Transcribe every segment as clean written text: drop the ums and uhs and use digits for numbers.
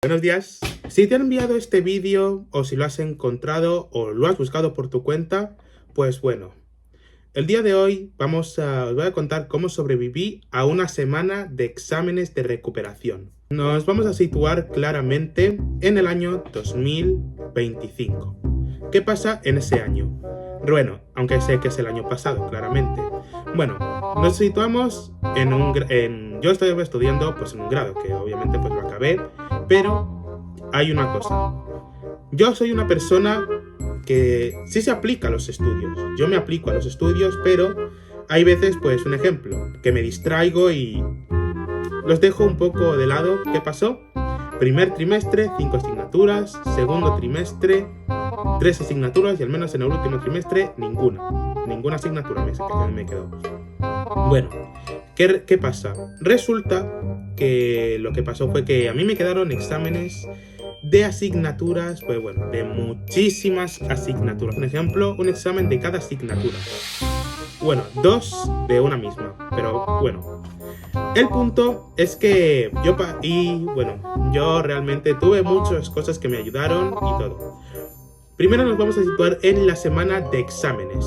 Buenos días. Si te han enviado este vídeo o si lo has encontrado o lo has buscado por tu cuenta, pues bueno. El día de hoy os voy a contar cómo sobreviví a una semana de exámenes de recuperación. Nos vamos a situar claramente en el año 2025. ¿Qué pasa en ese año? Bueno, aunque sé que es el año pasado, claramente. Bueno, nos situamos yo estoy estudiando pues en un grado, que obviamente pues lo acabé, pero hay una cosa. Yo soy una persona que sí se aplica a los estudios. Yo me aplico a los estudios, pero hay veces, pues un ejemplo, que me distraigo y los dejo un poco de lado. ¿Qué pasó? Primer trimestre, 5 asignaturas. Segundo trimestre, 3 asignaturas. Y al menos en el último trimestre, ninguna asignatura me quedó. Bueno, ¿qué pasa? Resulta que lo que pasó fue que a mí me quedaron exámenes de asignaturas, pues bueno, de muchísimas asignaturas. Por ejemplo, un examen de cada asignatura. Bueno, 2 de una misma, pero bueno. El punto es que yo realmente tuve muchas cosas que me ayudaron y todo. Primero nos vamos a situar en la semana de exámenes.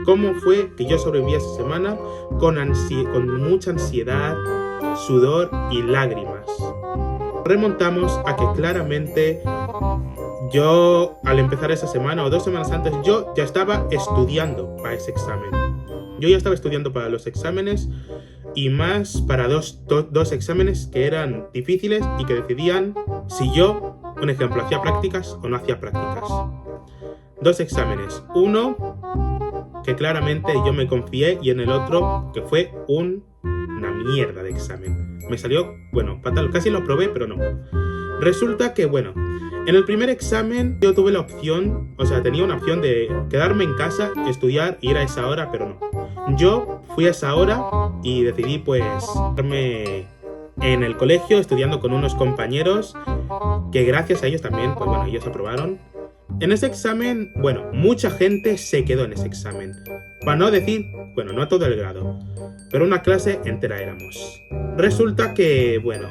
¿Cómo fue que yo sobreviví a esa semana? Con mucha ansiedad, sudor y lágrimas. Remontamos a que claramente yo, al empezar esa semana o 2 semanas antes, yo ya estaba estudiando para ese examen. Yo ya estaba estudiando para los exámenes y más para dos exámenes que eran difíciles y que decidían si yo, un ejemplo, hacía prácticas o no hacía prácticas. 2 exámenes. Uno que claramente yo me confié y en el otro que fue una mierda de examen. Me salió, bueno, fatal. Casi lo probé, pero no. Resulta que, bueno, en el primer examen yo tuve la opción, tenía una opción de quedarme en casa, estudiar, ir a esa hora, pero no. Yo fui a esa hora y decidí pues quedarme en el colegio estudiando con unos compañeros que gracias a ellos también, pues bueno, ellos aprobaron. En ese examen, bueno, mucha gente se quedó en ese examen. Para no decir, bueno, no todo el grado, pero una clase entera éramos. Resulta que, bueno,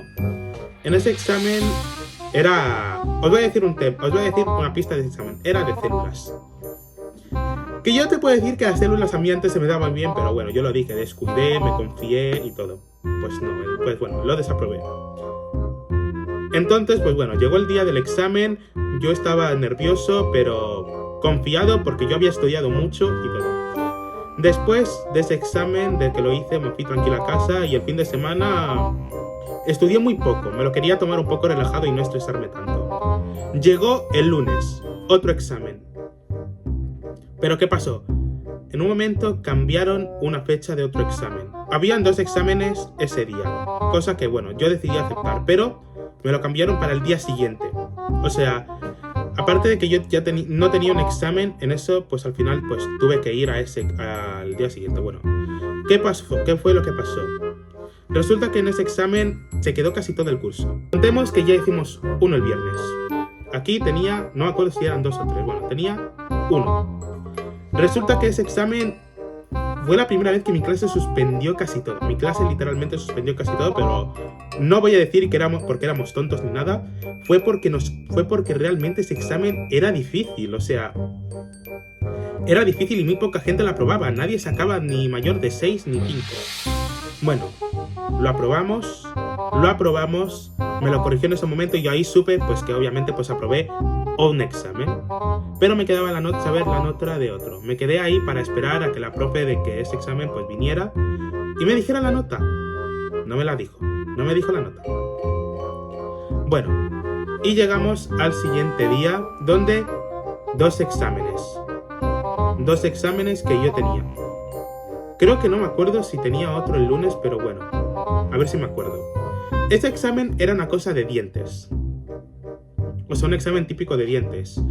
en ese examen os voy a decir una pista de ese examen, era de células. Que yo te puedo decir que las células a mí antes se me daban bien, pero bueno, yo lo dije, descuidé, me confié y todo. Pues no, pues bueno, lo desaprobé. Entonces, pues bueno, llegó el día del examen, yo estaba nervioso, pero confiado porque yo había estudiado mucho y todo. Después de ese examen, de que lo hice, me fui tranquila a casa y el fin de semana estudié muy poco, me lo quería tomar un poco relajado y no estresarme tanto. Llegó el lunes, otro examen. ¿Pero qué pasó? En un momento cambiaron una fecha de otro examen. Habían 2 exámenes ese día, cosa que bueno, yo decidí aceptar, pero me lo cambiaron para el día siguiente. O sea, aparte de que yo ya no tenía un examen en eso, pues al final pues tuve que ir al día siguiente. Bueno, ¿qué pasó? ¿Qué fue lo que pasó? Resulta que en ese examen se quedó casi todo el curso. Contemos que ya hicimos uno el viernes. Aquí tenía, no me acuerdo si eran 2 o 3, bueno, tenía 1. Resulta que ese examen fue la primera vez que mi clase suspendió casi todo. Mi clase literalmente suspendió casi todo, pero no voy a decir que porque éramos tontos ni nada. Fue porque realmente ese examen era difícil, era difícil y muy poca gente lo aprobaba. Nadie sacaba ni mayor de 6 ni 5. Bueno, lo aprobamos, me lo corrigió en ese momento y yo ahí supe pues que obviamente pues aprobé un examen. Pero me quedaba saber la nota de otro. Me quedé ahí para esperar a que la profe de que ese examen pues viniera y me dijera la nota. No me la dijo, no me dijo la nota. Bueno, y llegamos al siguiente día donde 2 exámenes. 2 exámenes que yo tenía. Creo que no me acuerdo si tenía otro el lunes, pero bueno, a ver si me acuerdo. Este examen era una cosa de dientes. Un examen típico de dientes.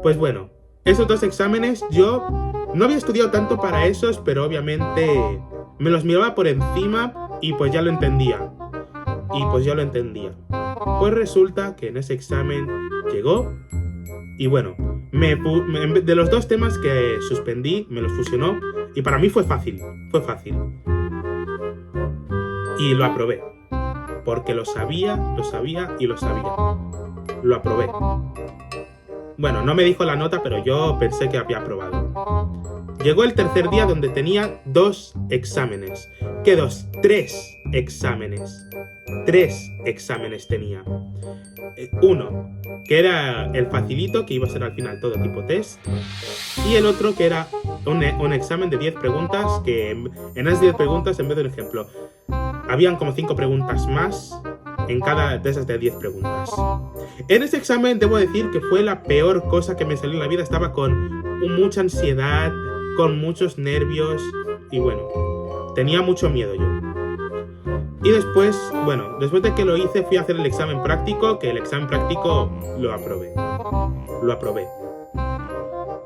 Pues bueno, esos 2 exámenes yo no había estudiado tanto para esos, pero obviamente me los miraba por encima y pues ya lo entendía. Pues resulta que en ese examen llegó y bueno, de los 2 temas que suspendí, me los fusionó y para mí fue fácil. Y lo aprobé. porque lo sabía y lo sabía. Lo aprobé. Bueno, no me dijo la nota, pero yo pensé que había aprobado. Llegó el tercer día donde tenía 2 exámenes. ¿Qué 2? 3 exámenes. 3 exámenes tenía. Uno, que era el facilito, que iba a ser al final todo tipo test. Y el otro, que era un examen de 10 preguntas, que en esas 10 preguntas, en vez de un ejemplo, habían como 5 preguntas más en cada de esas de 10 preguntas. En ese examen debo decir que fue la peor cosa que me salió en la vida. Estaba con mucha ansiedad, con muchos nervios y bueno, tenía mucho miedo yo. Y después, bueno, después de que lo hice fui a hacer el examen práctico, que el examen práctico lo aprobé. Lo aprobé.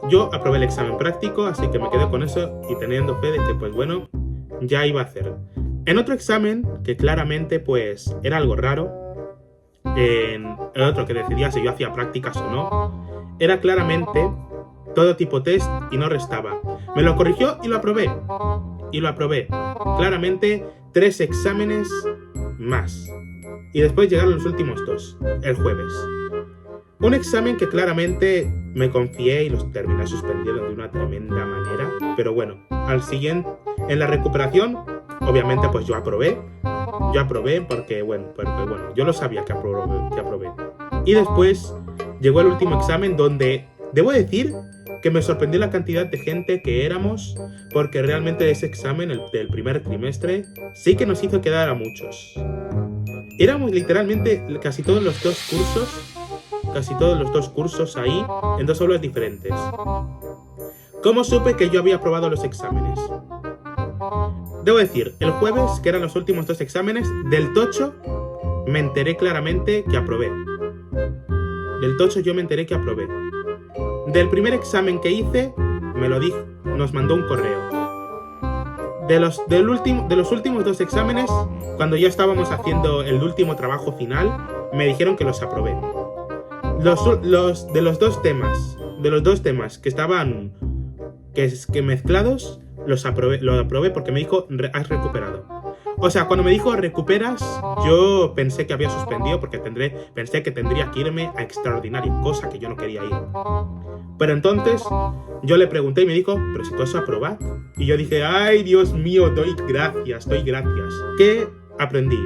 Yo aprobé el examen práctico, así que me quedé con eso y teniendo fe de que pues bueno, ya iba a hacer. En otro examen, que claramente pues era algo raro, en el otro que decidía si yo hacía prácticas o no, era claramente todo tipo test y no restaba. Me lo corrigió y lo aprobé. Y lo aprobé. Claramente 3 exámenes más. Y después llegaron los últimos 2, el jueves. Un examen que claramente me confié y los terminé suspendiendo de una tremenda manera. Pero bueno, al siguiente, en la recuperación, obviamente pues yo aprobé. Yo aprobé porque bueno, yo lo sabía que aprobé. Y después llegó el último examen donde, debo decir, que me sorprendió la cantidad de gente que éramos, porque realmente ese examen, el del primer trimestre, sí que nos hizo quedar a muchos. Éramos literalmente casi todos los 2 cursos ahí, en 2 aulas diferentes. ¿Cómo supe que yo había aprobado los exámenes? Debo decir, el jueves, que eran los últimos 2 exámenes, del tocho me enteré claramente que aprobé. Del tocho yo me enteré que aprobé. Del primer examen que hice, me lo dijo, nos mandó un correo. De los últimos 2 exámenes, cuando ya estábamos haciendo el último trabajo final, me dijeron que los aprobé. De los dos temas que estaban que mezclados, lo aprobé porque me dijo, has recuperado. O sea, cuando me dijo recuperas, yo pensé que había suspendido porque pensé que tendría que irme a extraordinaria, cosa que yo no quería ir. Pero entonces yo le pregunté y me dijo, pero si tú has aprobado. Y yo dije, ay Dios mío, doy gracias. ¿Qué aprendí?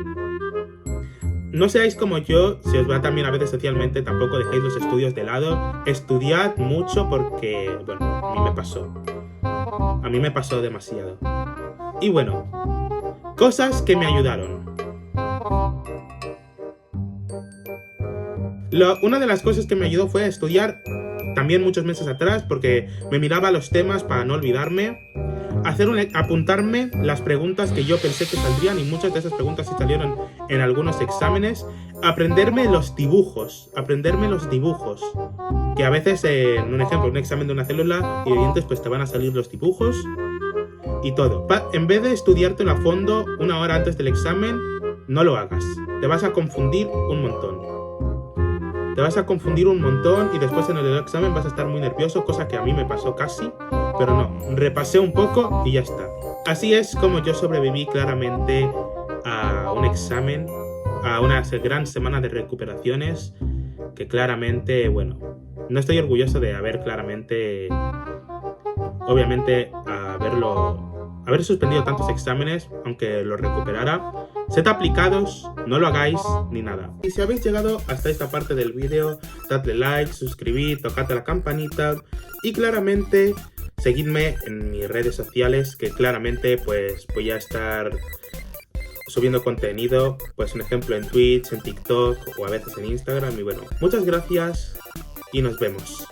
No seáis como yo, si os va también a veces socialmente, tampoco dejéis los estudios de lado. Estudiad mucho porque, bueno, a mí me pasó. A mí me pasó demasiado. Y bueno, cosas que me ayudaron. Una de las cosas que me ayudó fue estudiar también muchos meses atrás, porque me miraba los temas para no olvidarme, apuntarme las preguntas que yo pensé que saldrían, y muchas de esas preguntas sí salieron en algunos exámenes, aprenderme los dibujos, que a veces en un ejemplo, un examen de una célula y de dientes, pues te van a salir los dibujos y todo. En vez de estudiártelo a fondo 1 hora antes del examen, no lo hagas, te vas a confundir un montón. Y después en el examen vas a estar muy nervioso, cosa que a mí me pasó casi, pero no, repasé un poco y ya está. Así es como yo sobreviví claramente a un examen, a una gran semana de recuperaciones, que claramente, bueno, no estoy orgulloso de haber claramente, obviamente, haber suspendido tantos exámenes, aunque los recuperara. Sed aplicados, no lo hagáis ni nada. Y si habéis llegado hasta esta parte del vídeo, dadle like, suscribid, tocad la campanita y claramente seguidme en mis redes sociales, que claramente pues voy a estar subiendo contenido, pues un ejemplo en Twitch, en TikTok o a veces en Instagram. Y bueno, muchas gracias y nos vemos.